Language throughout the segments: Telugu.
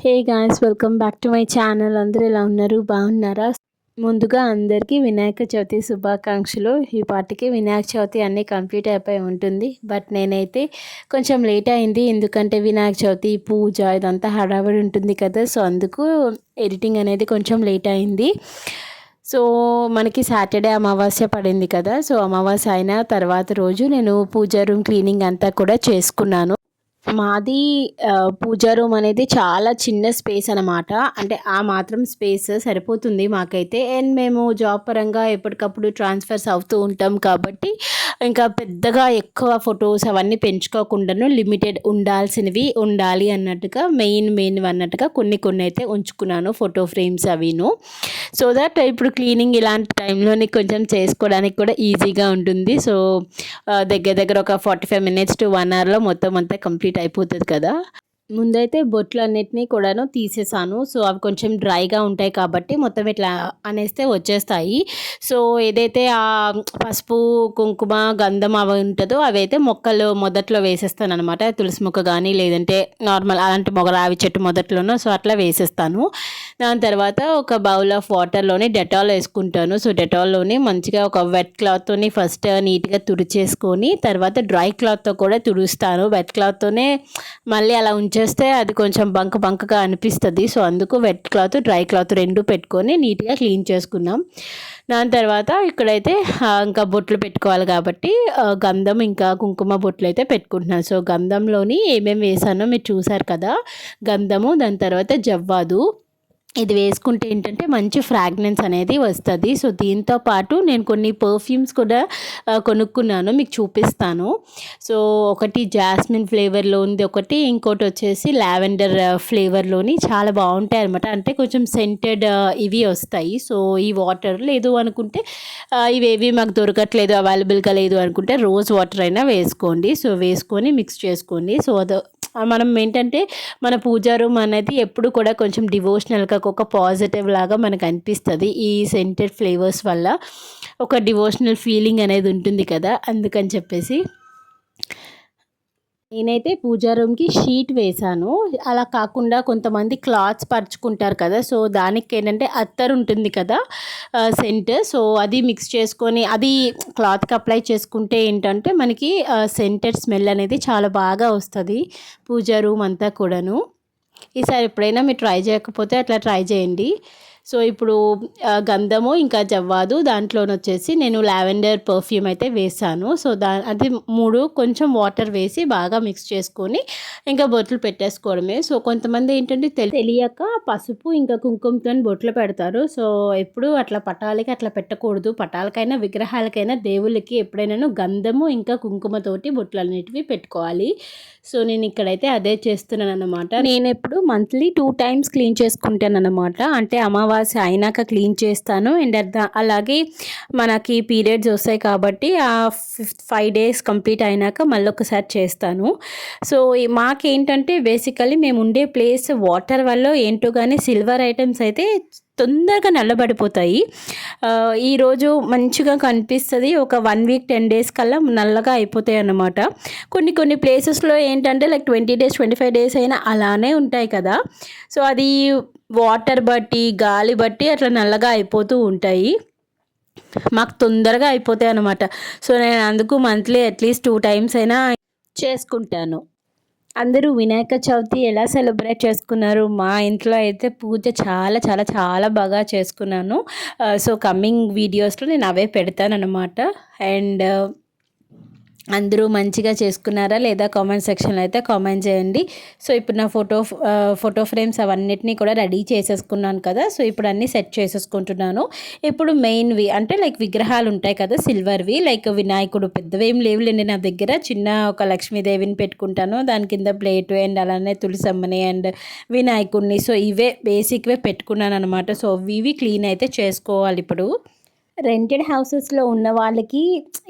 Hey guys, welcome back to my channel. అందరూ ఎలా ఉన్నారు? బాగున్నారా? ముందుగా అందరికీ వినాయక చవితి శుభాకాంక్షలు. ఈ పాటికి వినాయక చవితి అన్నీ కంప్లీట్ అయిపోయి ఉంటుంది. బట్ నేనైతే కొంచెం లేట్ అయింది, ఎందుకంటే వినాయక చవితి పూజ ఇదంతా హడావిడి ఉంటుంది కదా. సో అందుకు ఎడిటింగ్ అనేది కొంచెం లేట్ అయింది. సో మనకి సాటర్డే అమావాస్య పడింది కదా. సో అమావాస్య అయిన తర్వాత రోజు నేను పూజ రూమ్ క్లీనింగ్ అంతా కూడా చేసుకున్నాను. మాది పూజా రూమ్ అనేది చాలా చిన్న స్పేస్ అనమాట. అంటే ఆ మాత్రం స్పేస్ సరిపోతుంది మాకైతే. అండ్ మేము జాబ్ పరంగా ఎప్పటికప్పుడు ట్రాన్స్ఫర్స్ అవుతూ ఉంటాం కాబట్టి ఇంకా పెద్దగా ఎక్కువ ఫొటోస్ అవన్నీ పెంచుకోకుండాను లిమిటెడ్ ఉండాల్సినవి ఉండాలి అన్నట్టుగా మెయిన్ అన్నట్టుగా కొన్ని అయితే ఉంచుకున్నాను ఫోటో ఫ్రేమ్స్ అవిను. సో దట్ ఇప్పుడు క్లీనింగ్ ఇలాంటి టైంలోని కొంచెం చేసుకోవడానికి కూడా ఈజీగా ఉంటుంది. సో దగ్గర దగ్గర ఒక 45 మినిట్స్ టు 1 అవర్లో మొత్తం అంతా కంప్లీట్ అయిపోతుంది కదా. ముందైతే బొట్లన్నిటిని కూడాను తీసేసాను. సో అవి కొంచెం డ్రైగా ఉంటాయి కాబట్టి మొత్తం ఇట్లా అనేస్తే వచ్చేస్తాయి. సో ఏదైతే పసుపు, కుంకుమ, గంధం అవి ఉంటుందో అవి అయితే మొక్కలు మొదట్లో వేసేస్తాను అనమాట. తులసి మొక్క కానీ లేదంటే నార్మల్ అలాంటి రావి చెట్టు మొదట్లోనో సో అట్లా వేసేస్తాను. దాని తర్వాత ఒక బౌల్ ఆఫ్ వాటర్లోని డెటాల్ వేసుకుంటాను. సో డెటాల్లోని మంచిగా ఒక వెట్ క్లాత్తోని ఫస్ట్ నీట్గా తుడిచేసుకొని తర్వాత డ్రై క్లాత్తో కూడా తుడుస్తాను. వెట్ క్లాత్తోనే మళ్ళీ అలా చేస్తే అది కొంచెం బంకగా అనిపిస్తుంది. సో అందుకు వెట్ క్లాత్, డ్రై క్లాత్ రెండు పెట్టుకొని నీట్గా క్లీన్ చేసుకున్నాం. దాని తర్వాత ఇక్కడైతే ఇంకా బొట్లు పెట్టుకోవాలి కాబట్టి గంధం ఇంకా కుంకుమ బొట్లు అయితే పెట్టుకుంటున్నాను. సో గంధంలోని ఏమేమి వేసానో మీరు చూసారు కదా. గంధము, దాని తర్వాత జవ్వాదు, ఇది వేసుకుంటే ఏంటంటే మంచి ఫ్రాగ్రెన్స్ అనేది వస్తుంది. సో దీంతో పాటు నేను కొన్ని పర్ఫ్యూమ్స్ కూడా కొనుక్కున్నాను, మీకు చూపిస్తాను. సో ఒకటి జాస్మిన్ ఫ్లేవర్లో ఉంది, ఒకటి ఇంకోటి వచ్చేసి లావెండర్ ఫ్లేవర్లోని చాలా బాగుంటాయి అనమాట. అంటే కొంచెం సెంటెడ్ ఇవి వస్తాయి. సో ఈ వాటర్ లేదు అనుకుంటే ఇవేవి మాకు దొరకట్లేదు, అవైలబుల్గా లేదు అనుకుంటే రోజ్ వాటర్ అయినా వేసుకోండి. సో వేసుకొని మిక్స్ చేసుకోండి. సో మనం ఏంటంటే మన పూజా రూమ్ అనేది ఎప్పుడు కూడా కొంచెం డివోషనల్గా ఒక పాజిటివ్ లాగా మనకు అనిపిస్తుంది. ఈ సెంటెడ్ ఫ్లేవర్స్ వల్ల ఒక డివోషనల్ ఫీలింగ్ అనేది ఉంటుంది కదా, అందుకని చెప్పేసి నేనైతే పూజా రూమ్కి షీట్ వేశాను. అలా కాకుండా కొంతమంది క్లాత్స్ పరుచుకుంటారు కదా. సో దానికి ఏంటంటే అత్తర్ ఉంటుంది కదా సెంట్. సో అది మిక్స్ చేసుకొని అది క్లాత్కి అప్లై చేసుకుంటే ఏంటంటే మనకి సెంటెడ్ స్మెల్ అనేది చాలా బాగా వస్తుంది పూజా రూమ్ అంతా కూడాను. ఈసారి ఎప్పుడైనా మీరు ట్రై చేయకపోతే అట్లా ట్రై చేయండి. సో ఇప్పుడు గంధము ఇంకా జవ్వాదు, దాంట్లోనొచ్చేసి నేను లావెండర్ పర్ఫ్యూమ్ అయితే వేసాను. సో అది 3 కొంచెం వాటర్ వేసి బాగా మిక్స్ చేసుకొని ఇంకా బొట్లు పెట్టేసుకోవడమే. సో కొంతమంది ఏంటంటే తెలియక పసుపు ఇంకా కుంకుమతో బొట్లు పెడతారు. సో ఎప్పుడు అట్లా పటాలకి అట్లా పెట్టకూడదు. పటాలకైనా విగ్రహాలకైనా దేవుళ్ళకి ఎప్పుడైనా గంధము ఇంకా కుంకుమతోటి బొట్లు అనేటివి పెట్టుకోవాలి. సో నేను ఇక్కడైతే అదే చేస్తున్నాను అనమాట. నేను ఎప్పుడు మంత్లీ 2 టైమ్స్ క్లీన్ చేసుకుంటాను అనమాట. అంటే అమావాస్య అయినాక క్లీన్ చేస్తాను. అండ్ అలాగే మనకి పీరియడ్స్ వస్తాయి కాబట్టి ఆ 5 డేస్ కంప్లీట్ అయినాక మళ్ళీ ఒకసారి చేస్తాను. సో మాకేంటంటే బేసికలీ మేము ఉండే ప్లేస్ వాటర్ వల్ల ఏంటో కానీ సిల్వర్ ఐటమ్స్ అయితే తొందరగా నల్లబడిపోతాయి. ఈరోజు మంచిగా కనిపిస్తుంది, ఒక 1 వీక్ 10 డేస్ కల్లా నల్లగా అయిపోతాయి అన్నమాట. కొన్ని ప్లేసెస్లో ఏంటంటే లైక్ 20 డేస్ 25 డేస్ అయినా అలానే ఉంటాయి కదా. సో అది వాటర్ బట్టి గాలి బట్టి అట్లా నల్లగా అయిపోతూ ఉంటాయి. మాకు తొందరగా అయిపోతాయి అన్నమాట. సో నేను అందుకు మంత్లీ అట్లీస్ట్ 2 టైమ్స్ అయినా చేసుకుంటాను. అందరూ వినాయక చవితి ఎలా సెలబ్రేట్ చేసుకున్నారు? మా ఇంట్లో అయితే పూజ చాలా చాలా చాలా బాగా చేసుకున్నాను. సో కమింగ్ వీడియోస్లో నేను అవే పెడతానన్నమాట. అండ్ అందరూ మంచిగా చేసుకున్నారా లేదా కామెంట్ సెక్షన్లో అయితే కామెంట్ చేయండి. సో ఇప్పుడు నా ఫోటో ఫ్రేమ్స్ అవన్నిటినీ కూడా రెడీ చేసేసుకున్నాను కదా. సో ఇప్పుడు అన్నీ సెట్ చేసేసుకుంటున్నాను. ఇప్పుడు మెయిన్వి అంటే లైక్ విగ్రహాలు ఉంటాయి కదా సిల్వర్వి, లైక్ వినాయకుడు పెద్దవేం లేవులేండి నా దగ్గర. చిన్న ఒక లక్ష్మీదేవిని పెట్టుకుంటాను, దాని కింద ప్లేటు అండ్ అలానే తులసమ్మని అండ్ వినాయకుడిని. సో ఇవే బేసిక్వే పెట్టుకున్నాను అనమాట. సో ఇవి క్లీన్ అయితే చేసుకోవాలి. ఇప్పుడు రెంటెడ్ హౌసెస్లో ఉన్న వాళ్ళకి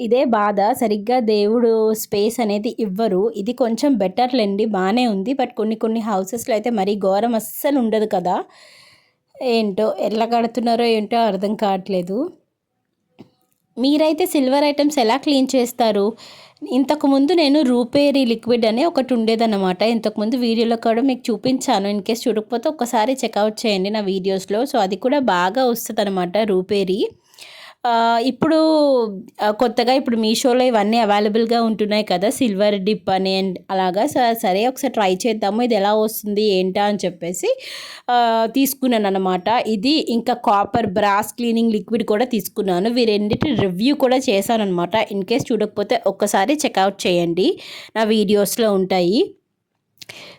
ఇదే బాధ, సరిగ్గా దేవుడు స్పేస్ అనేది ఇవ్వరు. ఇది కొంచెం బెటర్లేండి, బాగానే ఉంది. బట్ కొన్ని హౌసెస్లో అయితే మరీ ఘోరం అస్సలు ఉండదు కదా. ఏంటో ఎట్లా కడుతున్నారో ఏంటో అర్థం కావట్లేదు. మీరైతే సిల్వర్ ఐటమ్స్ ఎలా క్లీన్ చేస్తారు? ఇంతకుముందు నేను రూపేరీ లిక్విడ్ అని ఒకటి ఉండేదన్నమాట. ఇంతకుముందు వీడియోలో కూడా మీకు చూపించాను. ఇన్ కేస్ చూడకపోతే ఒక్కసారి చెక్అవుట్ చేయండి నా వీడియోస్లో. సో అది కూడా బాగా వస్తుందన్నమాట రూపేరీ. ఇప్పుడు కొత్తగా ఇప్పుడు మీషోలో ఇవన్నీ అవైలబుల్గా ఉంటున్నాయి కదా, సిల్వర్ డిప్ అని అండ్ అలాగా. సరే ఒకసారి ట్రై చేద్దాము ఇది ఎలా వస్తుంది ఏంటా అని చెప్పేసి తీసుకున్నాను అనమాట. ఇది ఇంకా కాపర్ బ్రాస్ క్లీనింగ్ లిక్విడ్ కూడా తీసుకున్నాను. ఇవి రెండింటి రివ్యూ కూడా చేశాను అనమాట. ఇన్ కేస్ చూడకపోతే ఒక్కసారి చెక్అవుట్ చేయండి, నా వీడియోస్లో ఉంటాయి.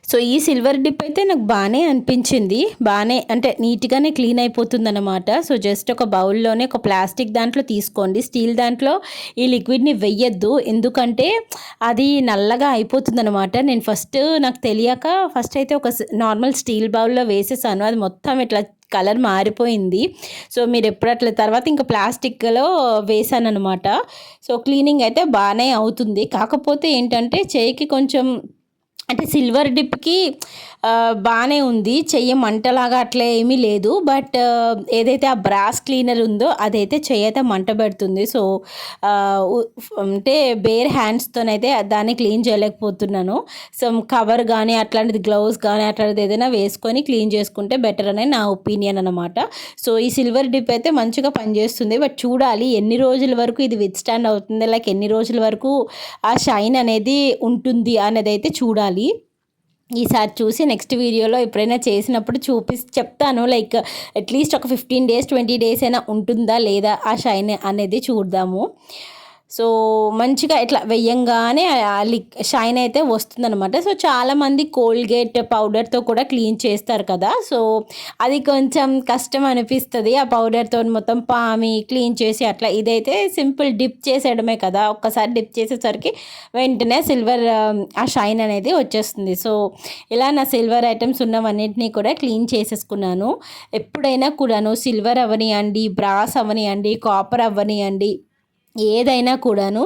సో ఈ సిల్వర్ డిప్ అయితే నాకు బాగానే అనిపించింది. బాగానే అంటే నీట్గానే క్లీన్ అయిపోతుంది అనమాట. సో జస్ట్ ఒక బౌల్లోనే ఒక ప్లాస్టిక్ దాంట్లో తీసుకోండి. స్టీల్ దాంట్లో ఈ లిక్విడ్ని వెయ్యొద్దు, ఎందుకంటే అది నల్లగా అయిపోతుంది అనమాట. నేను నాకు తెలియక ఫస్ట్ అయితే ఒక నార్మల్ స్టీల్ బౌల్లో వేసేసాను. అది మొత్తం ఇట్లా కలర్ మారిపోయింది. సో మీరు ఎప్పుడు అట్లా తర్వాత ఇంకా ప్లాస్టిక్లో వేసాను అనమాట. సో క్లీనింగ్ అయితే బాగానే అవుతుంది. కాకపోతే ఏంటంటే చేయికి కొంచెం అంటే సిల్వర్ డిప్కి బాగానే ఉంది, చెయ్యి మంటలాగా అట్లా ఏమీ లేదు. బట్ ఏదైతే ఆ బ్రాస్ క్లీనర్ ఉందో అదైతే చెయ్యి అయితే మంట పెడుతుంది. సో అంటే బేర్ హ్యాండ్స్తోనైతే దాన్ని క్లీన్ చేయలేకపోతున్నాను. సో కవర్ కానీ అట్లాంటిది గ్లౌస్ కానీ అట్లాంటిది ఏదైనా వేసుకొని క్లీన్ చేసుకుంటే బెటర్ అని నా ఒపీనియన్ అనమాట. సో ఈ సిల్వర్ డిప్ అయితే మంచిగా పనిచేస్తుంది. బట్ చూడాలి ఎన్ని రోజుల వరకు ఇది విత్ స్టాండ్ అవుతుంది, లైక్ ఎన్ని రోజుల వరకు ఆ షైన్ అనేది ఉంటుంది అనేది అయితే చూడాలి. ఈసారి చూసి నెక్స్ట్ వీడియోలో ఎప్పుడైనా చేసినప్పుడు చెప్తాను. లైక్ అట్లీస్ట్ ఒక 15 days 20 days అయినా ఉంటుందా లేదా ఆ షైన్ అనేది చూద్దాము. సో మంచిగా ఇట్లా వెయ్యంగానే షైన్ అయితే వస్తుందన్నమాట. సో చాలామంది కోల్గేట్ పౌడర్తో కూడా క్లీన్ చేస్తారు కదా, సో అది కొంచెం కష్టం అనిపిస్తుంది ఆ పౌడర్తో మొత్తం పామి క్లీన్ చేసి అట్లా. ఇదైతే సింపుల్ డిప్ చేసేయడమే కదా, ఒక్కసారి డిప్ చేసేసరికి వెంటనే సిల్వర్ ఆ షైన్ అనేది వచ్చేస్తుంది. సో ఇలా నా సిల్వర్ ఐటమ్స్ ఉన్నవన్నింటినీ కూడా క్లీన్ చేసేసుకున్నాను. ఎప్పుడైనా కూడాను సిల్వర్ అవనియండి, బ్రాస్ అవనియండి, కాపర్ అవనియండి, ఏదైనా కూడాను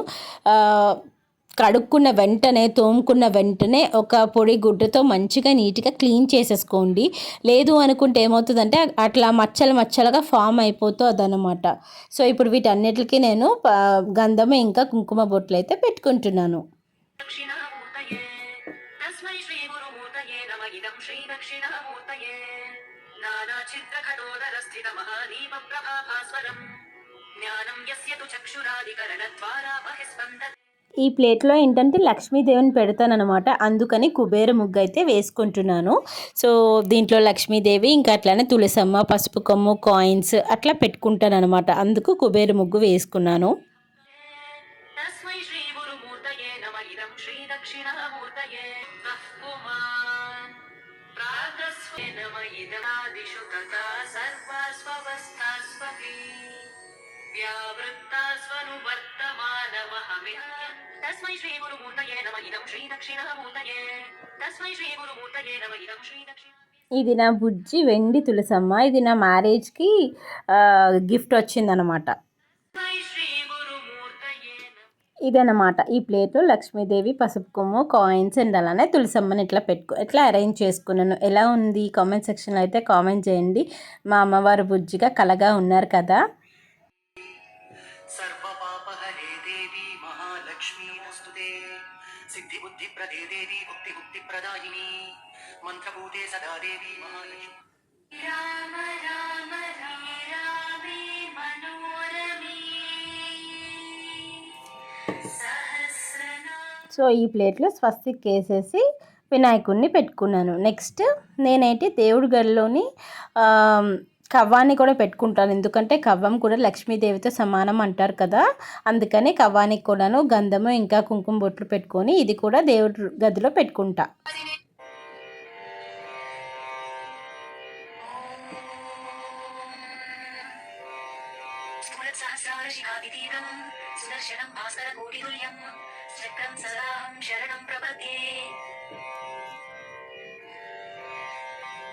కడుక్కున్న వెంటనే తోముకున్న వెంటనే ఒక పొడి గుడ్డతో మంచిగా నీట్గా క్లీన్ చేసేసుకోండి. లేదు అనుకుంటే ఏమవుతుందంటే అట్లా మచ్చలుగా ఫామ్ అయిపోతూ అదనమాట. సో ఇప్పుడు వీటన్నిటికీ నేను గంధము ఇంకా కుంకుమ బొట్లు అయితే పెట్టుకుంటున్నాను. ఈ ప్లేట్లో ఏంటంటే లక్ష్మీదేవిని పెడతానమాట, అందుకని కుబేర ముగ్గు అయితే వేసుకుంటున్నాను. సో దీంట్లో లక్ష్మీదేవి ఇంకా అట్లానే తులసమ్మ, పసుపు కొమ్ము, కాయిన్స్ అట్లా పెట్టుకుంటాను అనమాట. అందుకు కుబేర ముగ్గు వేసుకున్నాను. ఇది నా బుజ్జి వెండి తులసమ్మ. ఇది నా మ్యారేజ్కి గిఫ్ట్ వచ్చిందనమాట. ఇదనమాట ఈ ప్లేట్లో లక్ష్మీదేవి, పసుపు కొమ్ము, కాయిన్స్ అండ్ అలానే తులసమ్మని ఇట్లా అరేంజ్ చేసుకున్నాను. ఎలా ఉంది కామెంట్ సెక్షన్లో అయితే కామెంట్ చేయండి. మా అమ్మవారు బుజ్జిగా కలగా ఉన్నారు కదా. సిద్ధి బుద్ధి ప్రదే దేవి ముక్తి ముక్తి ప్రదాయిని మంత్రభూతే సదా దేవి మహాలక్ష్మి. రామ రామ రామే మనోరమే. సో ఈ ప్లేట్లో స్వస్తిక్ వేసేసి వినాయకుడిని పెట్టుకున్నాను. నెక్స్ట్ నేనైతే దేవుడి గదిలోని కవ్వాన్ని కూడా పెట్టుకుంటాను, ఎందుకంటే కవ్వం కూడా లక్ష్మీదేవితో సమానం అంటారు కదా, అందుకని కవ్వానికి కూడాను గంధము ఇంకా కుంకుమ బొట్లు పెట్టుకొని ఇది కూడా దేవుడి గదిలో పెట్టుకుంటా.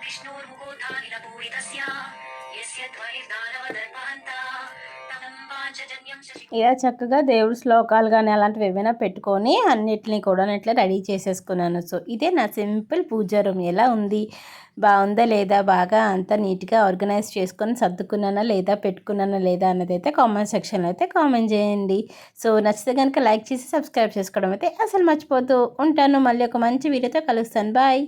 విష్ణోర్ముఖోద్ధానిలపూరితస్య ఇలా చక్కగా దేవుడి శ్లోకాలు కానీ అలాంటివి ఏమైనా పెట్టుకొని అన్నిటిని కూడా ఇట్లా రెడీ చేసేసుకున్నాను. సో ఇదే నా సింపుల్ పూజ రూమ్. ఎలా ఉంది, బాగుందా లేదా, బాగా అంతా నీట్గా ఆర్గనైజ్ చేసుకొని సర్దుకున్నానా లేదా, పెట్టుకున్నానా లేదా అన్నది అయితే కామెంట్ సెక్షన్లో అయితే కామెంట్ చేయండి. సో నచ్చితే కనుక లైక్ చేసి సబ్స్క్రైబ్ చేసుకోవడం అయితే అసలు మర్చిపోతూ ఉంటాను. మళ్ళీ ఒక మంచి వీడియోతో కలుస్తాను. బాయ్.